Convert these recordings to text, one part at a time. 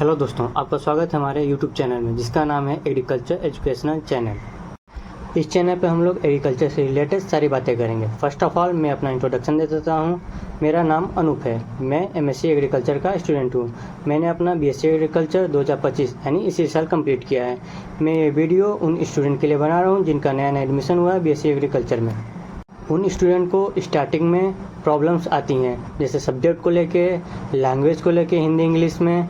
Hello दोस्तों, आपका स्वागत है हमारे यूट्यूब चैनल में जिसका नाम है एग्रीकल्चर एजुकेशनल चैनल। इस चैनल पे हम लोग एग्रीकल्चर से रिलेटेड सारी बातें करेंगे। फर्स्ट ऑफ ऑल मैं अपना इंट्रोडक्शन दे देता हूँ। मेरा नाम अनूप है। मैं एमएससी एग्रीकल्चर का स्टूडेंट हूँ। मैंने अपना बीएससी एग्रीकल्चर 2025 यानी इसी साल कंप्लीट किया है। मैं ये वीडियो उन स्टूडेंट के लिए बना रहा हूँ जिनका नया नया एडमिशन हुआ है बीएससी एग्रीकल्चर में। उन स्टूडेंट को स्टार्टिंग में प्रॉब्लम्स आती हैं, जैसे सब्जेक्ट को लेके, लैंग्वेज को लेके, हिंदी इंग्लिश में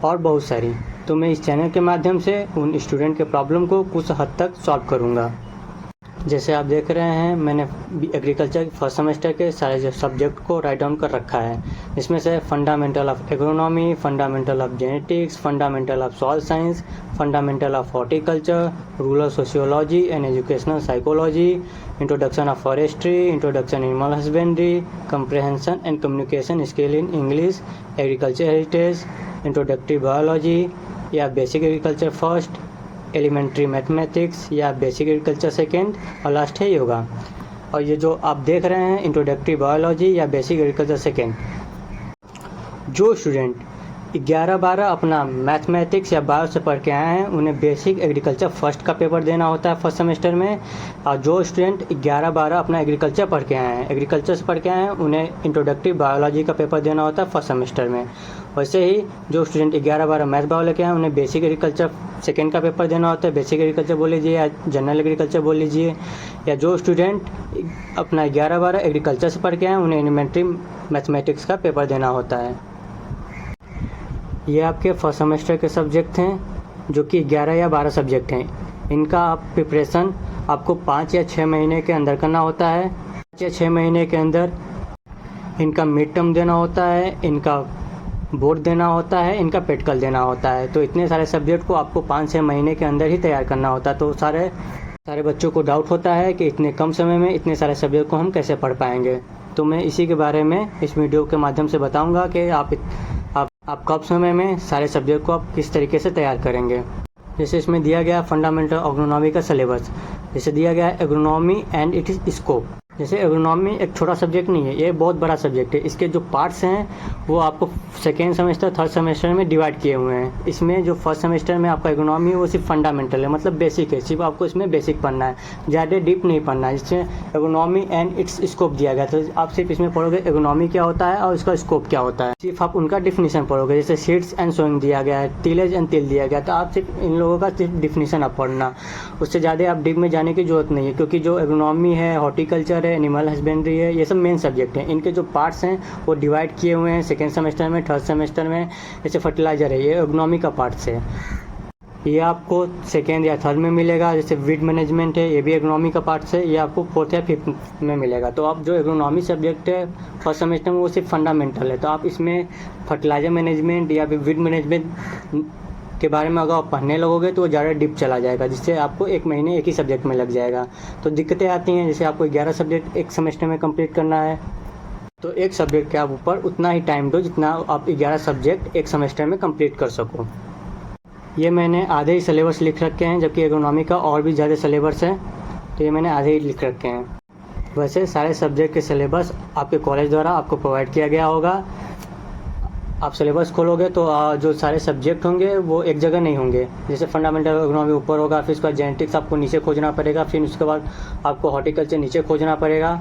और बहुत सारी। तो मैं इस चैनल के माध्यम से उन स्टूडेंट के प्रॉब्लम को कुछ हद तक सॉल्व करूंगा। जैसे आप देख रहे हैं, मैंने एग्रीकल्चर फर्स्ट सेमेस्टर के सारे सब्जेक्ट को राइट डाउन कर रखा है। इसमें से fundamental of agronomy, fundamental of genetics, fundamental of soil science, fundamental of horticulture, rural sociology and educational psychology, introduction of forestry, introduction animal husbandry, comprehension and communication skill in English, agriculture heritage, introductory biology या basic agriculture first, elementary mathematics या basic agriculture second, और last है योगा। और ये जो आप देख रहे हैं इंट्रोडक्टरी बायोलॉजी या बेसिक एग्रीकल्चर सेकेंड, जो स्टूडेंट 11-12 अपना मैथमेटिक्स या बायो से पढ़ के आए हैं उन्हें बेसिक एग्रीकल्चर फर्स्ट का पेपर देना होता है फर्स्ट सेमेस्टर में। और जो स्टूडेंट 11-12 अपना एग्रीकल्चर पढ़ के आए हैं, एग्रीकल्चर से पढ़ के आए हैं, उन्हें इंट्रोडक्टरी बायोलॉजी का पेपर देना होता है फर्स्ट सेमेस्टर में। वैसे ही जो स्टूडेंट 11-12 मैथ बायो लेके आए उन्हें बेसिक एग्रीकल्चर सेकेंड का पेपर देना होता है। बेसिक एग्रीकल्चर बोल लीजिए या जनरल एग्रीकल्चर बोल लीजिए। या जो स्टूडेंट अपना 11-12 एग्रीकल्चर से पढ़ के आए उन्हें एलिमेंट्री मैथमेटिक्स का पेपर देना होता है। ये आपके फर्स्ट सेमेस्टर के सब्जेक्ट हैं जो कि 11 या 12 सब्जेक्ट हैं। इनका आप प्रिपरेशन आपको 5 या 6 महीने के अंदर करना होता है। 5 या 6 महीने के अंदर इनका मिड टर्म देना होता है, इनका बोर्ड देना होता है, इनका प्रैक्टिकल देना होता है। तो इतने सारे सब्जेक्ट को आपको 5-6 महीने के अंदर ही तैयार करना होता है। तो सारे बच्चों को डाउट होता है कि इतने कम समय में इतने सारे सब्जेक्ट को हम कैसे पढ़ पाएंगे। तो मैं इसी के बारे में इस वीडियो के माध्यम से बताऊंगा कि आप कब समय में सारे सब्जेक्ट को आप किस तरीके से तैयार करेंगे। जैसे इसमें दिया गया फंडामेंटल एग्रोनॉमी का सिलेबस, जैसे दिया गया है agronomy and it is scope. जैसे एग्रोनॉमी एक छोटा सब्जेक्ट नहीं है, ये बहुत बड़ा सब्जेक्ट है। इसके जो पार्ट्स हैं वो आपको सेकेंड सेमेस्टर थर्ड सेमेस्टर में डिवाइड किए हुए हैं। इसमें जो फर्स्ट सेमेस्टर में आपका एग्रोनॉमी है वो सिर्फ फंडामेंटल है, मतलब बेसिक है। सिर्फ आपको इसमें बेसिक पढ़ना है, ज़्यादा डीप नहीं पढ़ना है। इसमें एग्रोनॉमी एंड इट्स स्कोप दिया गया, तो आप सिर्फ इसमें पढ़ोगे एग्रोनॉमी क्या होता है और इसका स्कोप क्या होता है। सिर्फ आप उनका डिफिनीशन पढ़ोगे। जैसे सीड्स एंड सोइंग दिया गया है, टिलेज एंड तिल दिया गया, तो आप सिर्फ इन लोगों का सिर्फ डिफिनीशन आप पढ़ना, उससे ज़्यादा आप डीप में जाने की जरूरत नहीं है। क्योंकि जो एग्रोनॉमी है, हॉर्टिकल्चर है, एनिमल हस्बेंड्री है, ये सब मेन सब्जेक्ट हैं। इनके जो पार्ट्स हैं वो डिवाइड किए हुए हैं सेकेंड सेमेस्टर में, थर्ड सेमेस्टर में। जैसे फर्टिलाइजर है, ये एग्रोनॉमी का पार्ट्स है, ये आपको सेकेंड या थर्ड में मिलेगा। जैसे वीड मैनेजमेंट है, ये भी एग्रोनॉमी का पार्ट्स है, ये आपको फोर्थ या फिफ्थ में मिलेगा। तो आप जो एग्रोनॉमी सब्जेक्ट है फर्स्ट सेमेस्टर में वो सिर्फ फंडामेंटल है। तो आप इसमें फर्टिलाइजर मैनेजमेंट या फिर वीड मैनेजमेंट के बारे में अगर आप पढ़ने लगोगे तो वो ज़्यादा डीप चला जाएगा, जिससे आपको 1 महीने एक ही सब्जेक्ट में लग जाएगा। तो दिक्कतें आती हैं। जैसे आपको 11 सब्जेक्ट एक सेमेस्टर में कंप्लीट करना है, तो एक सब्जेक्ट के आप ऊपर उतना ही टाइम दो जितना आप 11 सब्जेक्ट एक सेमेस्टर में कंप्लीट कर सको। ये मैंने आधे ही सिलेबस लिख रखे हैं, जबकि एग्रोनॉमी का और भी ज़्यादा सिलेबस है, तो ये मैंने आधे ही लिख रखे हैं। वैसे सारे सब्जेक्ट के सिलेबस आपके कॉलेज द्वारा आपको प्रोवाइड किया गया होगा। आप सिलेबस खोलोगे तो जो सारे सब्जेक्ट होंगे वो एक जगह नहीं होंगे। जैसे फंडामेंटल एग्रोनॉमी ऊपर होगा, फिर उसके बाद जेनेटिक्स आपको नीचे खोजना पड़ेगा, फिर उसके बाद आपको हॉर्टिकल्चर नीचे खोजना पड़ेगा।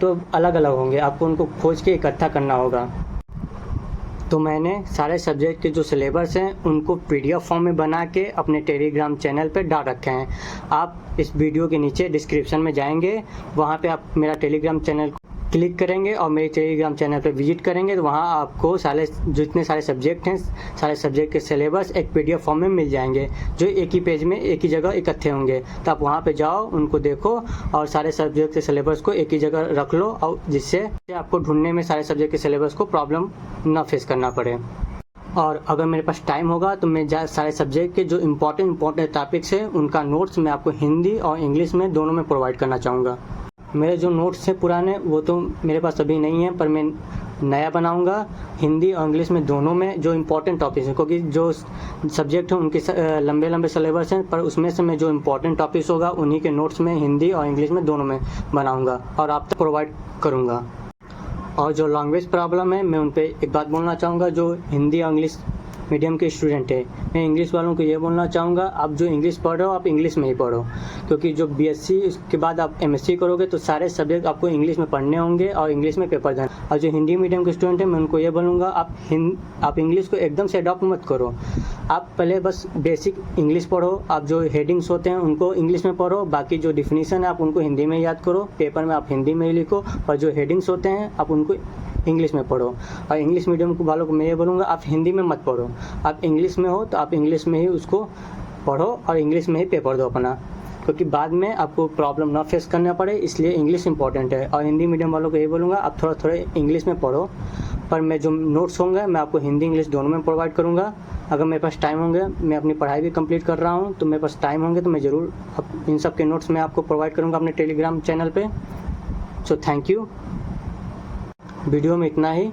तो अलग अलग होंगे, आपको उनको खोज के इकट्ठा करना होगा। तो मैंने सारे सब्जेक्ट के जो सिलेबस हैं उनको PDF फॉर्म में बना के अपने टेलीग्राम चैनल पर डाल रखे हैं। आप इस वीडियो के नीचे डिस्क्रिप्शन में जाएंगे, वहाँ पे आप मेरा टेलीग्राम चैनल क्लिक करेंगे और मेरे टेलीग्राम चैनल पर विजिट करेंगे, तो वहाँ आपको जितने सारे सब्जेक्ट हैं, सारे सब्जेक्ट के सिलेबस एक PDF फॉर्म में मिल जाएंगे, जो एक ही पेज में एक ही जगह इकट्ठे होंगे। तो आप वहाँ पे जाओ, उनको देखो और सारे सब्जेक्ट के सिलेबस को एक ही जगह रख लो, और जिससे आपको ढूंढने में सारे सब्जेक्ट के सिलेबस को प्रॉब्लम ना फेस करना पड़े। और अगर मेरे पास टाइम होगा तो मैं सारे सब्जेक्ट के जो इम्पोर्टेंट टॉपिक्स हैं उनका नोट्स मैं आपको हिंदी और इंग्लिश में दोनों में प्रोवाइड करना चाहूँगा। मेरे जो नोट्स हैं पुराने वो तो मेरे पास अभी नहीं है, पर मैं नया बनाऊंगा हिंदी और इंग्लिश में दोनों में, जो इम्पोर्टेंट टॉपिक्स हैं। क्योंकि जो सब्जेक्ट हैं उनके लंबे सिलेबस हैं, पर उसमें से मैं जो इम्पोर्टेंट टॉपिक्स होगा उन्हीं के नोट्स में हिंदी और इंग्लिश में दोनों में बनाऊंगा और आप तक प्रोवाइड करूँगा। और जो लैंग्वेज प्रॉब्लम है मैं उन पर एक बात बोलना चाहूँगा, जो हिंदी और इंग्लिश मीडियम के स्टूडेंट है, मैं इंग्लिश वालों को ये बोलना चाहूँगा, आप जो इंग्लिश पढ़ रहे हो आप इंग्लिश में ही पढ़ो, क्योंकि जो बीएससी उसके बाद आप एमएससी करोगे तो सारे सब्जेक्ट आपको इंग्लिश में पढ़ने होंगे और इंग्लिश में पेपर देना। और जो हिंदी मीडियम के स्टूडेंट हैं मैं उनको ये बोलूँगा, आप इंग्लिश को एकदम से अडॉप्ट मत करो, आप पहले बस बेसिक इंग्लिश पढ़ो, आप जो हेडिंग्स होते हैं उनको इंग्लिश में पढ़ो, बाकी जो डिफिनीसन है आप उनको हिंदी में याद करो, पेपर में आप हिंदी में ही लिखो, और जो हेडिंग्स होते हैं आप उनको इंग्लिश में पढ़ो। और इंग्लिश मीडियम को वालों को मैं ये बोलूँगा, आप हिंदी में मत पढ़ो, आप इंग्लिश में हो तो आप इंग्लिश में ही उसको पढ़ो और इंग्लिश में ही पेपर दो अपना, क्योंकि बाद में आपको प्रॉब्लम ना फेस करना पड़े, इसलिए इंग्लिश इंपॉर्टेंट है। और हिंदी मीडियम वालों को ये बोलूँगा, आप थोड़ा थोड़ा इंग्लिश में पढ़ो, पर मैं जो नोट्स होंगे मैं आपको हिंदी इंग्लिश दोनों में प्रोवाइड करूँगा। अगर मेरे पास टाइम होंगे, मैं अपनी पढ़ाई भी कंप्लीट कर रहा हूँ, तो मेरे पास टाइम होंगे तो मैं ज़रूर इन सब के नोट्स मैं आपको प्रोवाइड करूँगा अपने टेलीग्राम चैनल पे। So thank you. वीडियो में इतना ही।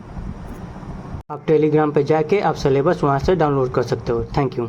आप टेलीग्राम पे जाके आप सिलेबस वहाँ से डाउनलोड कर सकते हो। Thank you.